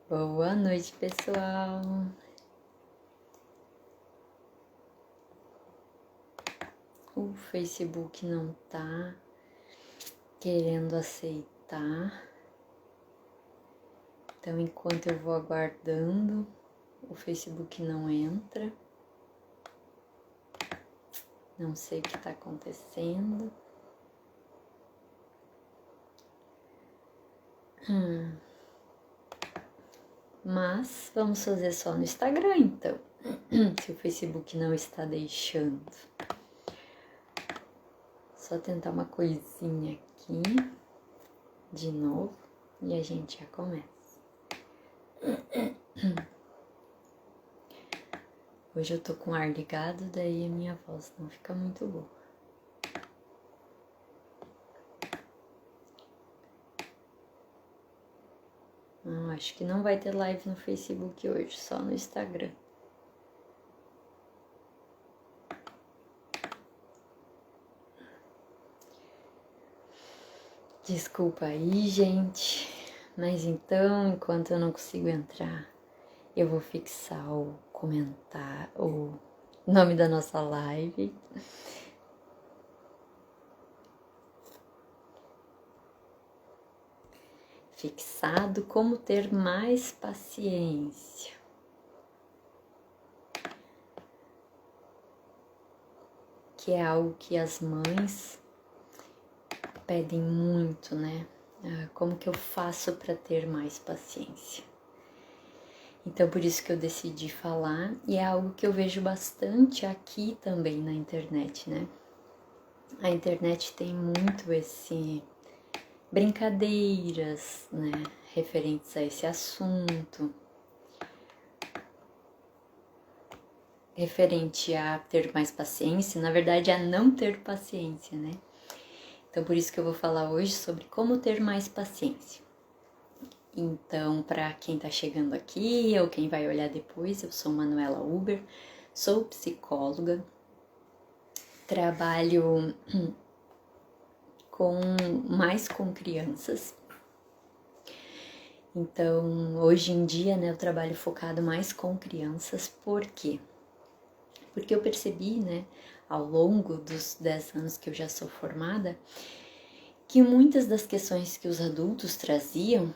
Boa noite, pessoal. O Facebook não tá querendo aceitar. Então, enquanto eu vou aguardando, o Facebook não entra. Não sei o que tá acontecendo. Mas vamos fazer só no Instagram, então. Se o Facebook não está deixando. Só tentar uma coisinha aqui. De novo. E a gente já começa. Hoje eu tô com o ar ligado, daí a minha voz não fica muito boa. Não, acho que não vai ter live no Facebook hoje, só no Instagram. Desculpa aí, gente. Mas então, enquanto eu não consigo entrar, eu vou fixar o nome da nossa live. Fixado como ter mais paciência. Que é algo que as mães pedem muito, né? Como que eu faço para ter mais paciência? Então, por isso que eu decidi falar, e é algo que eu vejo bastante aqui também na internet, né? A internet tem muito esse brincadeiras, né, referentes a esse assunto, referente a ter mais paciência, na verdade a não ter paciência, né? Então por isso que eu vou falar hoje sobre como ter mais paciência. Então, para quem tá chegando aqui ou quem vai olhar depois, eu sou Manuela Uber, sou psicóloga, trabalho mais com crianças. Então, hoje em dia, né, eu trabalho focado mais com crianças. Por quê? Porque eu percebi, né, ao longo dos 10 anos que eu já sou formada, que muitas das questões que os adultos traziam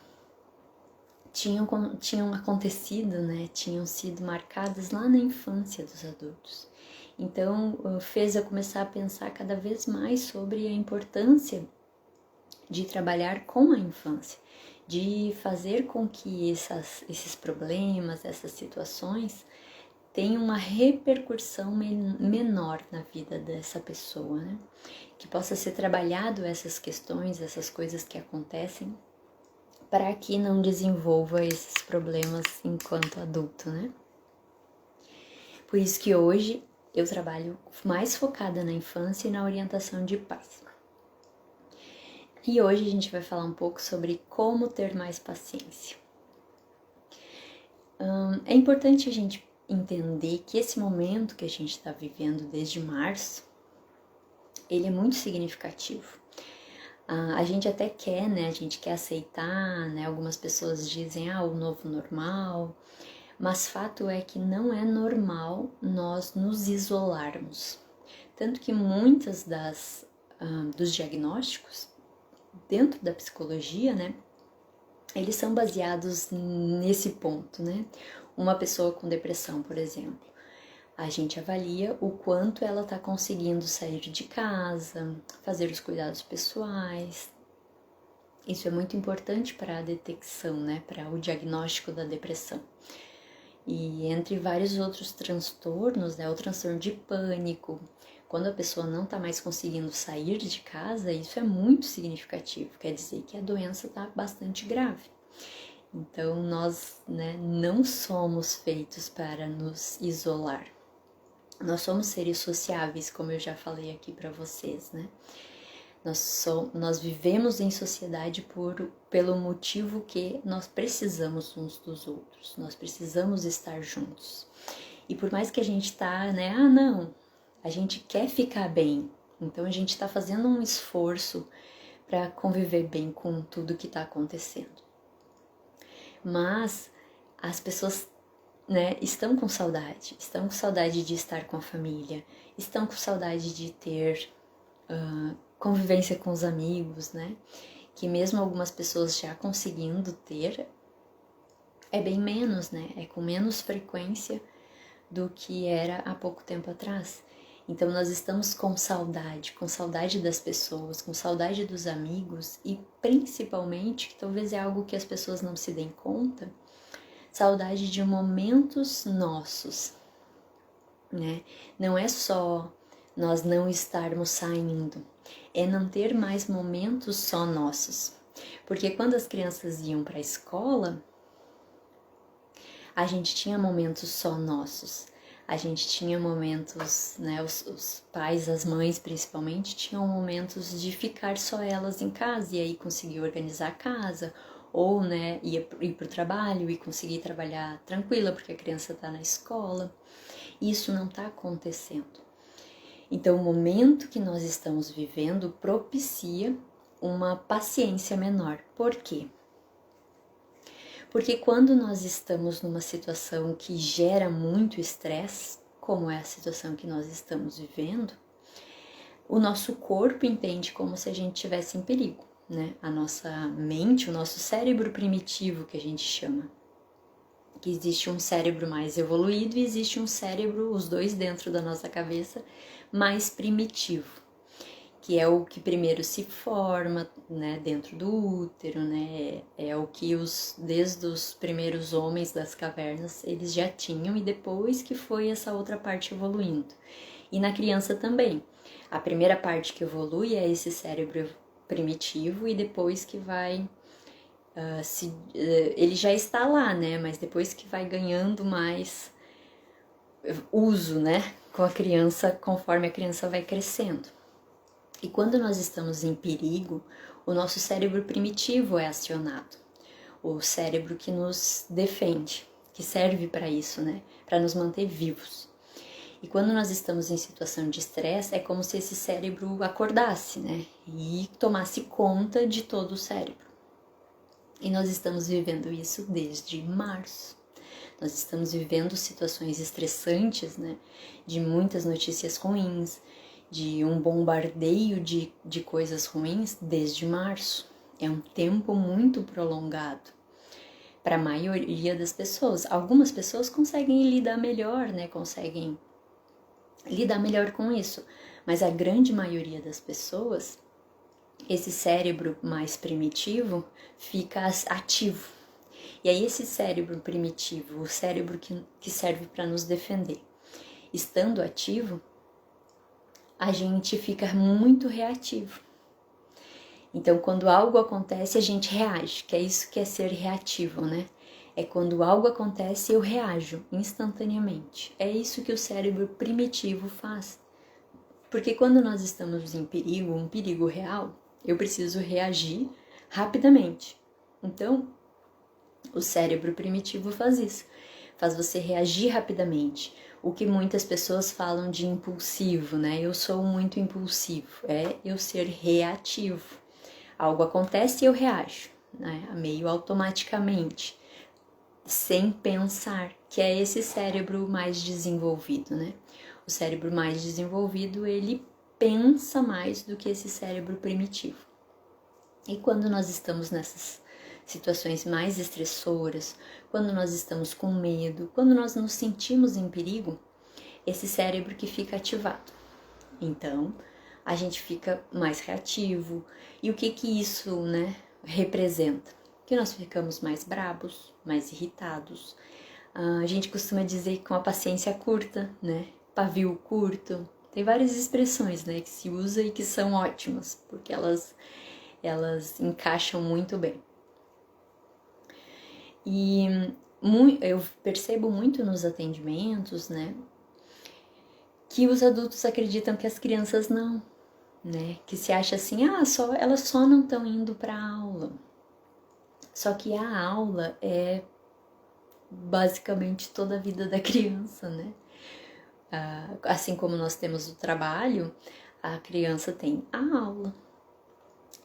tinham acontecido, né, tinham sido marcadas lá na infância dos adultos. Então, fez eu começar a pensar cada vez mais sobre a importância de trabalhar com a infância, de fazer com que esses problemas, essas situações tenham uma repercussão menor na vida dessa pessoa, né? Que possa ser trabalhado essas questões, essas coisas que acontecem, para que não desenvolva esses problemas enquanto adulto, né? Por isso que hoje eu trabalho mais focada na infância e na orientação de pais. E hoje a gente vai falar um pouco sobre como ter mais paciência. É importante a gente entender que esse momento que a gente está vivendo desde março, ele é muito significativo. A gente até quer, né? A gente quer aceitar, né? Algumas pessoas dizem, o novo normal. Mas fato é que não é normal nós nos isolarmos. Tanto que muitas dos diagnósticos dentro da psicologia, né? Eles são baseados nesse ponto, né? Uma pessoa com depressão, por exemplo, a gente avalia o quanto ela está conseguindo sair de casa, fazer os cuidados pessoais. Isso é muito importante para a detecção, né? Para o diagnóstico da depressão. E entre vários outros transtornos, né? O transtorno de pânico, quando a pessoa não está mais conseguindo sair de casa, isso é muito significativo, quer dizer que a doença está bastante grave. Então, nós, né, não somos feitos para nos isolar. Nós somos seres sociáveis, como eu já falei aqui para vocês, né? Nós vivemos em sociedade pelo motivo que nós precisamos uns dos outros, nós precisamos estar juntos. E por mais que a gente tá, né, não, a gente quer ficar bem, então a gente está fazendo um esforço para conviver bem com tudo que está acontecendo. Mas as pessoas, né, estão com saudade de estar com a família, estão com saudade de ter convivência com os amigos, né? Que mesmo algumas pessoas já conseguindo ter, é bem menos, né? É com menos frequência do que era há pouco tempo atrás. Então nós estamos com saudade das pessoas, com saudade dos amigos e principalmente, que talvez é algo que as pessoas não se deem conta, saudade de momentos nossos, né? Não é só nós não estarmos saindo, é não ter mais momentos só nossos. Porque quando as crianças iam para a escola, a gente tinha momentos só nossos. A gente tinha momentos, né, os pais, as mães principalmente, tinham momentos de ficar só elas em casa e aí conseguir organizar a casa, ou, né, ir para o trabalho e conseguir trabalhar tranquila porque a criança está na escola. Isso não está acontecendo. Então, o momento que nós estamos vivendo propicia uma paciência menor. Por quê? Porque quando nós estamos numa situação que gera muito estresse, como é a situação que nós estamos vivendo, o nosso corpo entende como se a gente estivesse em perigo, né? A nossa mente, o nosso cérebro primitivo, que a gente chama. Que existe um cérebro mais evoluído e existe um cérebro, os dois dentro da nossa cabeça, mais primitivo, que é o que primeiro se forma, né, dentro do útero, né, é o que desde os primeiros homens das cavernas, eles já tinham e depois que foi essa outra parte evoluindo. E na criança também, a primeira parte que evolui é esse cérebro primitivo e depois que vai, ele já está lá, né, mas depois que vai ganhando mais uso, né, com a criança, conforme a criança vai crescendo. E quando nós estamos em perigo, o nosso cérebro primitivo é acionado, o cérebro que nos defende, que serve para isso, né? Para nos manter vivos. E quando nós estamos em situação de estresse, é como se esse cérebro acordasse, né? E tomasse conta de todo o cérebro. E nós estamos vivendo isso desde março. Nós estamos vivendo situações estressantes, né? De muitas notícias ruins, de um bombardeio de coisas ruins desde março. É um tempo muito prolongado para a maioria das pessoas. Algumas pessoas conseguem lidar melhor, né? Conseguem lidar melhor com isso. Mas a grande maioria das pessoas, esse cérebro mais primitivo fica ativo. E aí esse cérebro primitivo, o cérebro que serve para nos defender, estando ativo, a gente fica muito reativo. Então, quando algo acontece, a gente reage, que é isso que é ser reativo, né? É quando algo acontece, eu reajo instantaneamente. É isso que o cérebro primitivo faz. Porque quando nós estamos em perigo, um perigo real, eu preciso reagir rapidamente. Então, o cérebro primitivo faz isso. Faz você reagir rapidamente. O que muitas pessoas falam de impulsivo, né? Eu sou muito impulsivo. É eu ser reativo. Algo acontece e eu reajo, né? Meio automaticamente, sem pensar, que é esse cérebro mais desenvolvido, né? O cérebro mais desenvolvido, ele pensa mais do que esse cérebro primitivo. E quando nós estamos nessas situações mais estressoras, quando nós estamos com medo, quando nós nos sentimos em perigo, esse cérebro que fica ativado. Então, a gente fica mais reativo. E o que isso, né, representa? Que nós ficamos mais brabos, mais irritados. A gente costuma dizer que com a paciência curta, né, pavio curto. Tem várias expressões, né, que se usa e que são ótimas, porque elas encaixam muito bem. E eu percebo muito nos atendimentos, né, que os adultos acreditam que as crianças não, né, que se acha assim, elas só não estão indo para a aula. Só que a aula é basicamente toda a vida da criança, né? Assim como nós temos o trabalho, a criança tem a aula.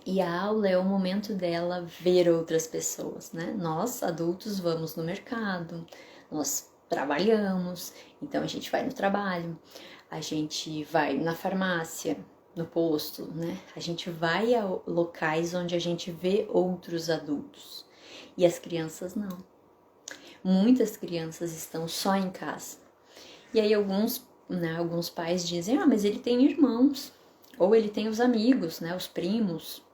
E a aula é o momento dela ver outras pessoas, né? Nós, adultos, vamos no mercado, nós trabalhamos, então a gente vai no trabalho, a gente vai na farmácia, no posto, né? A gente vai a locais onde a gente vê outros adultos. E as crianças não. Muitas crianças estão só em casa. E aí alguns pais dizem, mas ele tem irmãos, ou ele tem os amigos, né? Os primos.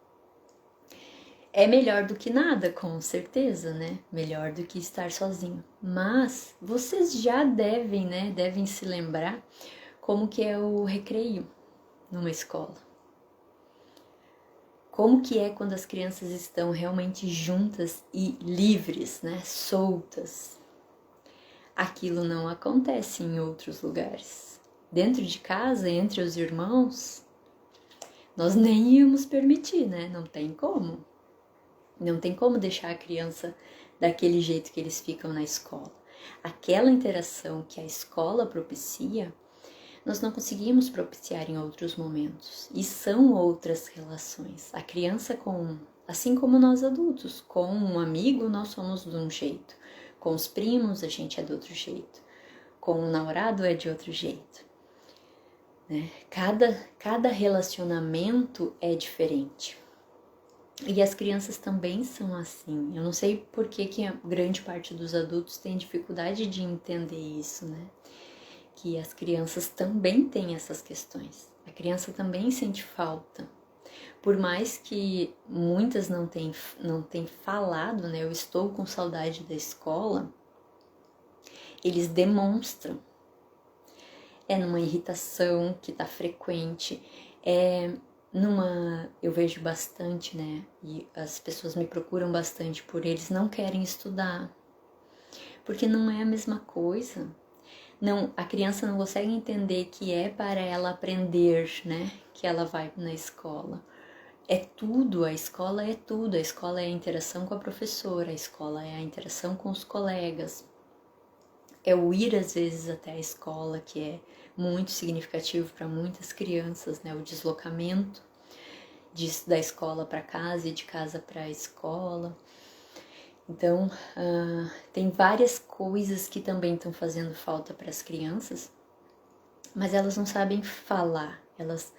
É melhor do que nada, com certeza, né? Melhor do que estar sozinho. Mas vocês já devem, né? Devem se lembrar como que é o recreio numa escola. Como que é quando as crianças estão realmente juntas e livres, né? Soltas. Aquilo não acontece em outros lugares. Dentro de casa, entre os irmãos, nós nem íamos permitir, né? Não tem como. Não tem como deixar a criança daquele jeito que eles ficam na escola. Aquela interação que a escola propicia, nós não conseguimos propiciar em outros momentos. E são outras relações. A criança assim como nós adultos, com um amigo nós somos de um jeito. Com os primos a gente é de outro jeito. Com o namorado é de outro jeito. Né? Cada relacionamento é diferente. E as crianças também são assim. Eu não sei por que a grande parte dos adultos tem dificuldade de entender isso, né? Que as crianças também têm essas questões. A criança também sente falta. Por mais que muitas não tenham falado, né? Eu estou com saudade da escola. Eles demonstram. É numa irritação que está frequente. Eu vejo bastante, né? E as pessoas me procuram bastante por eles não querem estudar. Porque não é a mesma coisa. Não, a criança não consegue entender que é para ela aprender, né? Que ela vai na escola. É tudo, a escola é tudo. A escola é a interação com a professora, a escola é a interação com os colegas. É o ir às vezes até a escola, que é muito significativo para muitas crianças, né? O deslocamento da escola para casa e de casa para a escola. Então, tem várias coisas que também estão fazendo falta para as crianças, mas elas não sabem falar, elas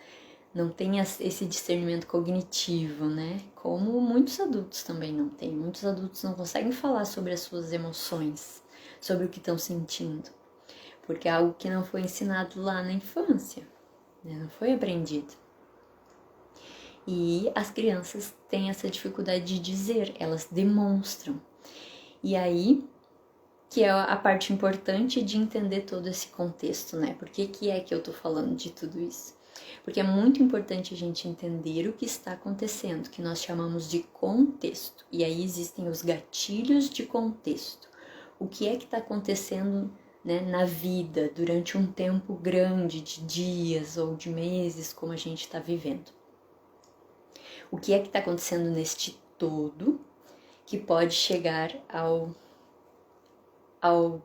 não têm esse discernimento cognitivo, né? Como muitos adultos também não têm. Muitos adultos não conseguem falar sobre as suas emoções, sobre o que estão sentindo, porque é algo que não foi ensinado lá na infância, né? Não foi aprendido. E as crianças têm essa dificuldade de dizer, elas demonstram. E aí que é a parte importante de entender todo esse contexto, né? Por que é que eu tô falando de tudo isso? Porque é muito importante a gente entender o que está acontecendo, que nós chamamos de contexto. E aí existem os gatilhos de contexto. O que é que está acontecendo, né, na vida durante um tempo grande de dias ou de meses, como a gente está vivendo? O que é que está acontecendo neste todo que pode chegar ao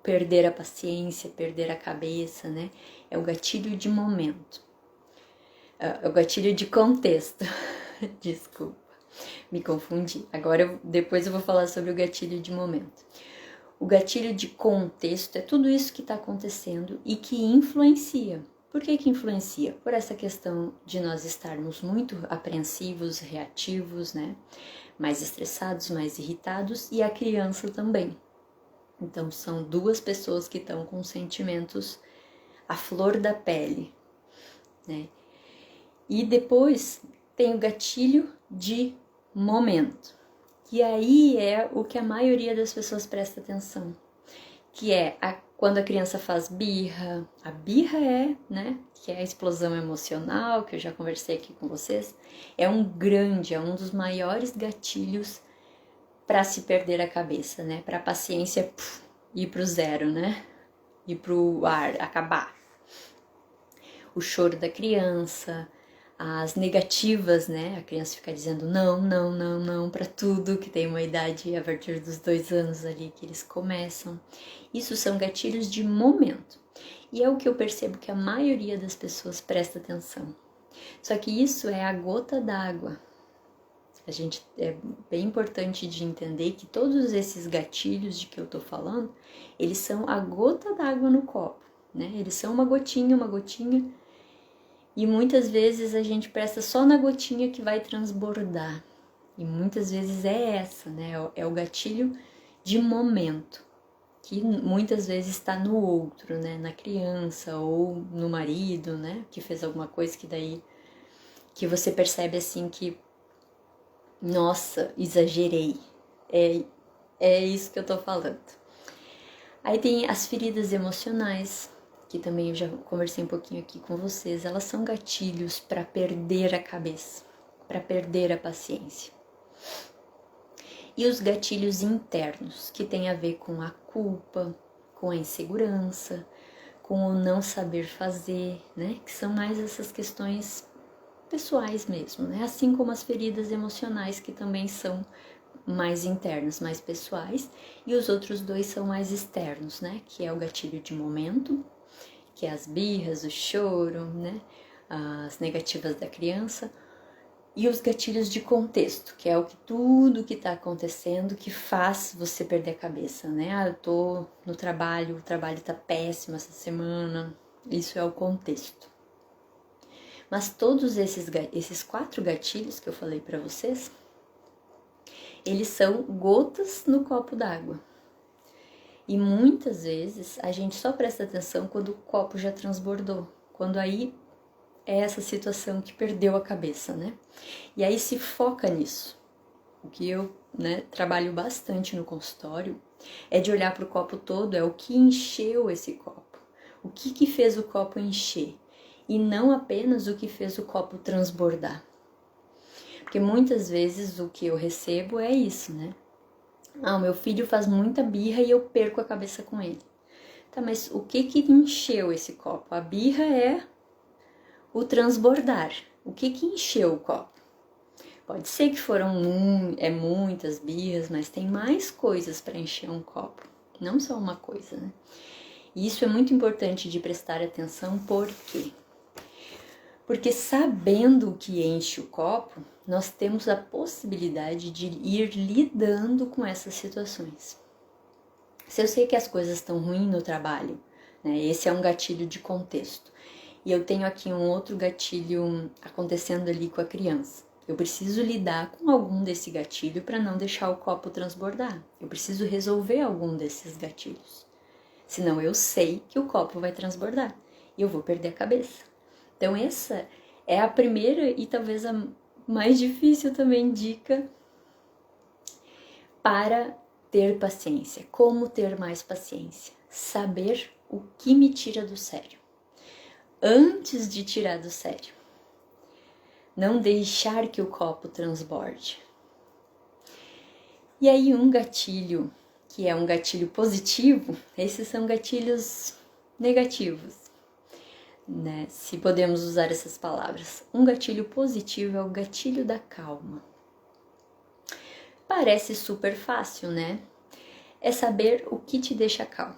perder a paciência, perder a cabeça, né? É o gatilho de momento. É o gatilho de contexto. Desculpa, me confundi. Depois eu vou falar sobre o gatilho de momento. O gatilho de contexto é tudo isso que está acontecendo e que influencia. Por que influencia? Por essa questão de nós estarmos muito apreensivos, reativos, né? Mais estressados, mais irritados, e a criança também. Então, são duas pessoas que estão com sentimentos à flor da pele, né? E depois tem o gatilho de momento, que aí é o que a maioria das pessoas presta atenção, que é quando a criança faz birra. A birra né, que é a explosão emocional, que eu já conversei aqui com vocês, é um dos maiores gatilhos para se perder a cabeça, né, para a paciência ir pro zero, né, ir pro ar, acabar. O choro da criança, as negativas, né? A criança fica dizendo não, não, não, não para tudo, que tem uma idade a partir dos 2 anos ali que eles começam. Isso são gatilhos de momento. E é o que eu percebo que a maioria das pessoas presta atenção. Só que isso é a gota d'água É bem importante de entender que todos esses gatilhos de que eu tô falando, eles são a gota d'água no copo, né? Eles são uma gotinha, e muitas vezes a gente presta só na gotinha que vai transbordar. E muitas vezes é essa, né? É o gatilho de momento, que muitas vezes está no outro, né? Na criança ou no marido, né? Que fez alguma coisa que daí que você percebe assim que nossa, exagerei. É isso que eu tô falando. Aí tem as feridas emocionais, que também eu já conversei um pouquinho aqui com vocês. Elas são gatilhos para perder a cabeça, para perder a paciência. E os gatilhos internos, que tem a ver com a culpa, com a insegurança, com o não saber fazer, né? Que são mais essas questões pessoais mesmo, né? Assim como as feridas emocionais, que também são mais internas, mais pessoais, e os outros dois são mais externos, né? Que é o gatilho de momento, que é as birras, o choro, né? As negativas da criança, e os gatilhos de contexto, que é tudo que tá acontecendo que faz você perder a cabeça, né? Eu tô no trabalho, o trabalho tá péssimo essa semana, isso é o contexto. Mas todos esses 4 gatilhos que eu falei para vocês, eles são gotas no copo d'água. E muitas vezes a gente só presta atenção quando o copo já transbordou, quando aí é essa situação que perdeu a cabeça, né? E aí se foca nisso. O que eu, né, trabalho bastante no consultório é de olhar para o copo todo, é o que encheu esse copo. O que fez o copo encher? E não apenas o que fez o copo transbordar. Porque muitas vezes o que eu recebo é isso, né? O meu filho faz muita birra e eu perco a cabeça com ele. Tá, mas o que encheu esse copo? A birra é o transbordar. O que encheu o copo? Pode ser que foram muitas birras, mas tem mais coisas para encher um copo. Não só uma coisa, né? E isso é muito importante de prestar atenção, por quê? Porque sabendo o que enche o copo, nós temos a possibilidade de ir lidando com essas situações. Se eu sei que as coisas estão ruins no trabalho, né, esse é um gatilho de contexto. E eu tenho aqui um outro gatilho acontecendo ali com a criança. Eu preciso lidar com algum desse gatilho para não deixar o copo transbordar. Eu preciso resolver algum desses gatilhos. Senão eu sei que o copo vai transbordar e eu vou perder a cabeça. Então essa é a primeira e talvez a mais difícil também dica para ter paciência. Como ter mais paciência? Saber o que me tira do sério. Antes de tirar do sério. Não deixar que o copo transborde. E aí um gatilho, que é um gatilho positivo, esses são gatilhos negativos. Né? Se podemos usar essas palavras. Um gatilho positivo é o gatilho da calma. Parece super fácil, né? É saber o que te deixa calmo.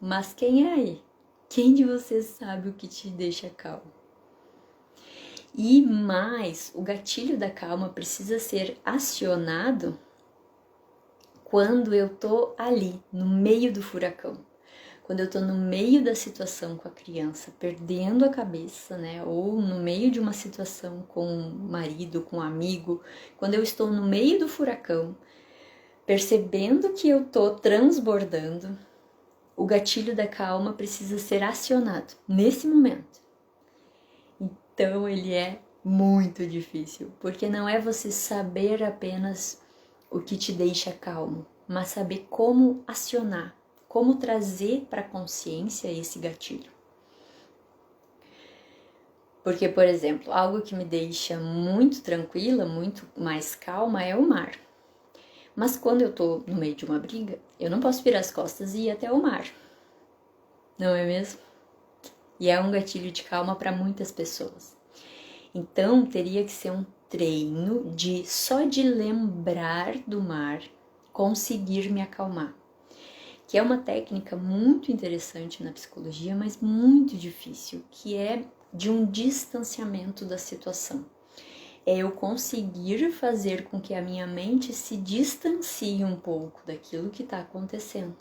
Mas quem é aí? Quem de vocês sabe o que te deixa calmo? E mais, o gatilho da calma precisa ser acionado quando eu tô ali, no meio do furacão. Quando eu tô no meio da situação com a criança, perdendo a cabeça, né? Ou no meio de uma situação com o marido, com um amigo. Quando eu estou no meio do furacão, percebendo que eu tô transbordando, o gatilho da calma precisa ser acionado nesse momento. Então ele é muito difícil, porque não é você saber apenas o que te deixa calmo, mas saber como acionar, como trazer para a consciência esse gatilho. Porque, por exemplo, algo que me deixa muito tranquila, muito mais calma é o mar. Mas quando eu tô no meio de uma briga, eu não posso virar as costas e ir até o mar. Não é mesmo? E é um gatilho de calma para muitas pessoas. Então, teria que ser um treino de só de lembrar do mar, conseguir me acalmar. Que é uma técnica muito interessante na psicologia, mas muito difícil, que é de um distanciamento da situação. é eu conseguir fazer com que a minha mente se distancie um pouco daquilo que está acontecendo.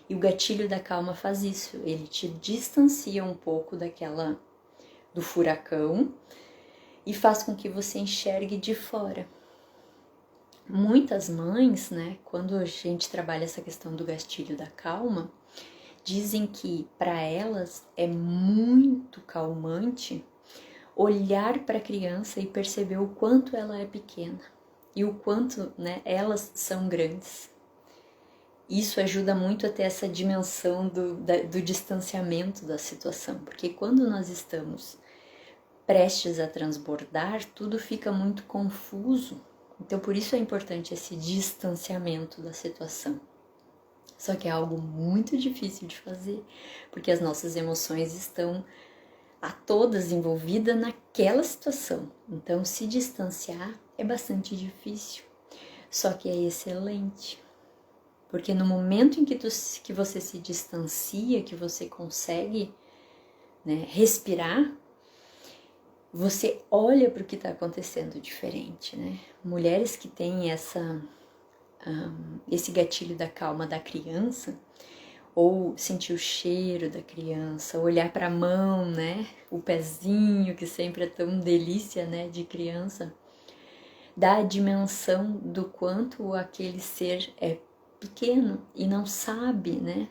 E o gatilho da calma faz isso, ele te distancia um pouco do furacão e faz com que você enxergue de fora. Muitas mães, né, quando a gente trabalha essa questão do gatilho da calma, dizem que para elas é muito calmante olhar para a criança e perceber o quanto ela é pequena e o quanto, né, elas são grandes. Isso ajuda muito a ter essa dimensão do distanciamento da situação, porque quando nós estamos prestes a transbordar, tudo fica muito confuso. Então, por isso é importante esse distanciamento da situação. Só que é algo muito difícil de fazer, porque as nossas emoções estão a todas envolvidas naquela situação. Então, se distanciar é bastante difícil, só que é excelente. Porque no momento em que você se distancia, que você consegue, né, respirar, você olha para o que está acontecendo diferente, né? Mulheres que têm esse gatilho da calma da criança, ou sentir o cheiro da criança, olhar para a mão, né? O pezinho, que sempre é tão delícia, né, de criança, dá a dimensão do quanto aquele ser é pequeno e não sabe, né?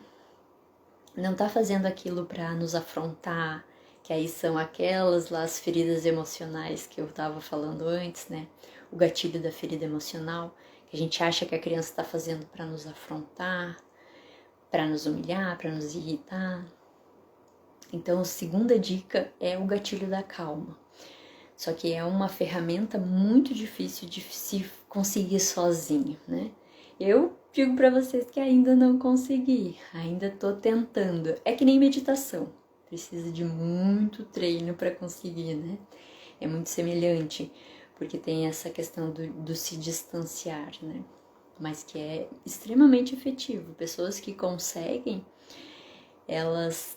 Não tá fazendo aquilo para nos afrontar, que aí são aquelas lá as feridas emocionais que eu estava falando antes, né? O gatilho da ferida emocional, que a gente acha que a criança está fazendo para nos afrontar, para nos humilhar, para nos irritar. Então, a segunda dica é o gatilho da calma. Só que é uma ferramenta muito difícil de se conseguir sozinho, né? Eu digo para vocês que ainda não consegui, ainda tô tentando. É que nem meditação, precisa de muito treino para conseguir, né? É muito semelhante, porque tem essa questão do se distanciar, né? Mas que é extremamente efetivo. Pessoas que conseguem, elas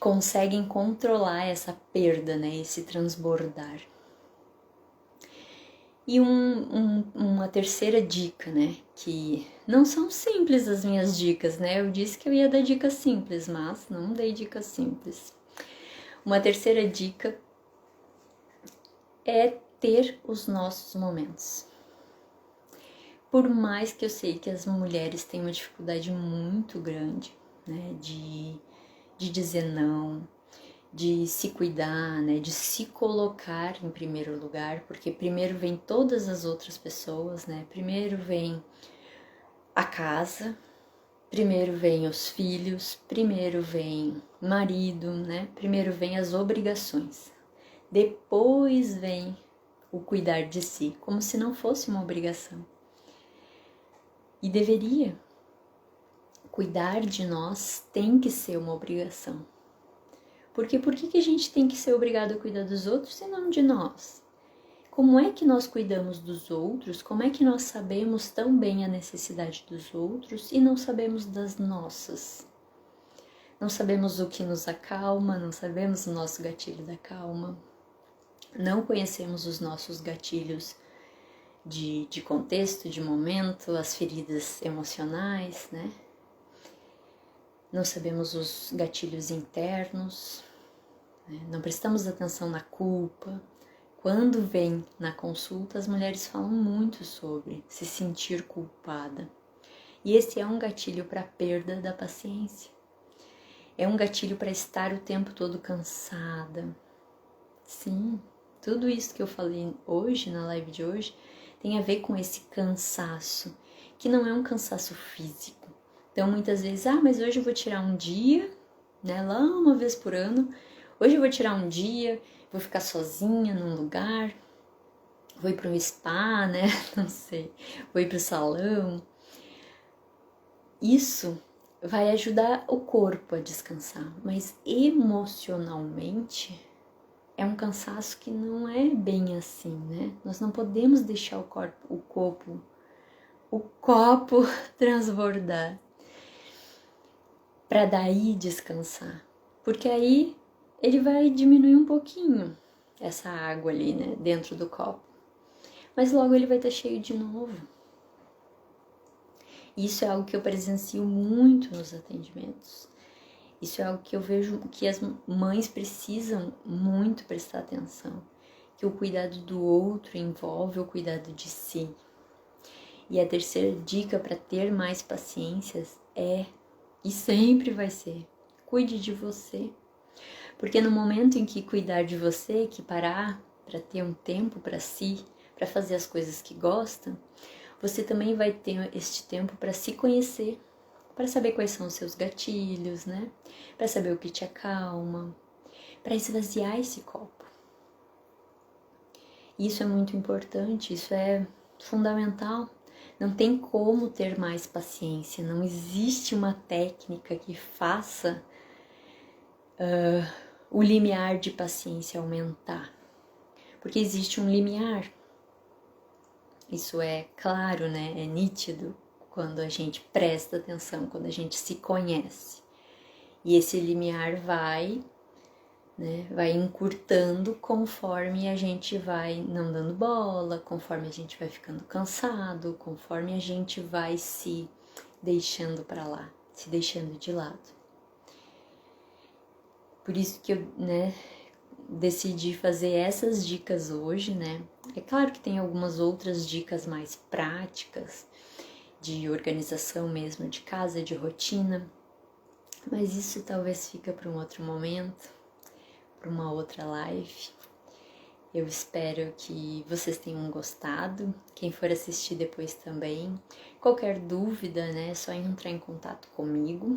conseguem controlar essa perda, né? Esse transbordar. E uma terceira dica, né? Que não são simples as minhas dicas, né? Eu disse que eu ia dar dicas simples, mas não dei dicas simples. Uma terceira dica é ter os nossos momentos. Por mais que eu sei que as mulheres têm uma dificuldade muito grande, né? De dizer não, de se cuidar, né, de se colocar em primeiro lugar, porque primeiro vem todas as outras pessoas, né? Primeiro vem a casa, primeiro vem os filhos, primeiro vem o marido, né? Primeiro vem as obrigações. Depois vem o cuidar de si, como se não fosse uma obrigação. E deveria. Cuidar de nós tem que ser uma obrigação. Porque por que a gente tem que ser obrigado a cuidar dos outros e não de nós? Como é que nós cuidamos dos outros? Como é que nós sabemos tão bem a necessidade dos outros e não sabemos das nossas? Não sabemos o que nos acalma, não sabemos o nosso gatilho da calma, não conhecemos os nossos gatilhos de contexto, de momento, as feridas emocionais, né? Não sabemos os gatilhos internos, né? Não prestamos atenção na culpa. Quando vem na consulta, as mulheres falam muito sobre se sentir culpada. E esse é um gatilho para a perda da paciência. É um gatilho para estar o tempo todo cansada. Sim, tudo isso que eu falei hoje, na live de hoje, tem a ver com esse cansaço, que não é um cansaço físico. Então, muitas vezes, mas hoje eu vou tirar um dia, né, lá uma vez por ano, hoje eu vou tirar um dia, vou ficar sozinha num lugar, vou ir para um spa, né, não sei, vou ir para o salão. Isso vai ajudar o corpo a descansar, mas emocionalmente é um cansaço que não é bem assim, né? Nós não podemos deixar o copo transbordar para daí descansar, porque aí ele vai diminuir um pouquinho, essa água ali, né, dentro do copo. Mas logo ele vai estar cheio de novo. Isso é algo que eu presencio muito nos atendimentos. Isso é algo que eu vejo que as mães precisam muito prestar atenção. Que o cuidado do outro envolve o cuidado de si. E a terceira dica para ter mais paciências é, e sempre vai ser, cuide de você. Porque no momento em que cuidar de você, que parar para ter um tempo para si, para fazer as coisas que gosta, você também vai ter este tempo para se conhecer, para saber quais são os seus gatilhos, né? Para saber o que te acalma, para esvaziar esse copo. Isso é muito importante, isso é fundamental. Não tem como ter mais paciência, não existe uma técnica que faça o limiar de paciência aumentar, porque existe um limiar. Isso é claro, né? É nítido quando a gente presta atenção, quando a gente se conhece. E esse limiar vai, né, vai encurtando conforme a gente vai não dando bola, conforme a gente vai ficando cansado, conforme a gente vai se deixando para lá, se deixando de lado. Por isso que eu, né, decidi fazer essas dicas hoje, né? É claro que tem algumas outras dicas mais práticas, de organização mesmo de casa, de rotina, mas isso talvez fica para um outro momento, para uma outra live. Eu espero que vocês tenham gostado, quem for assistir depois também. Qualquer dúvida, né, é só entrar em contato comigo.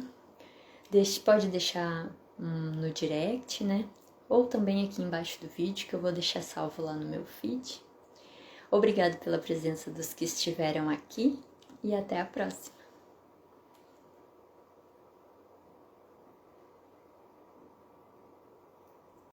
Pode deixar no direct, né, ou também aqui embaixo do vídeo, que eu vou deixar salvo lá no meu feed. Obrigado pela presença dos que estiveram aqui e até a próxima!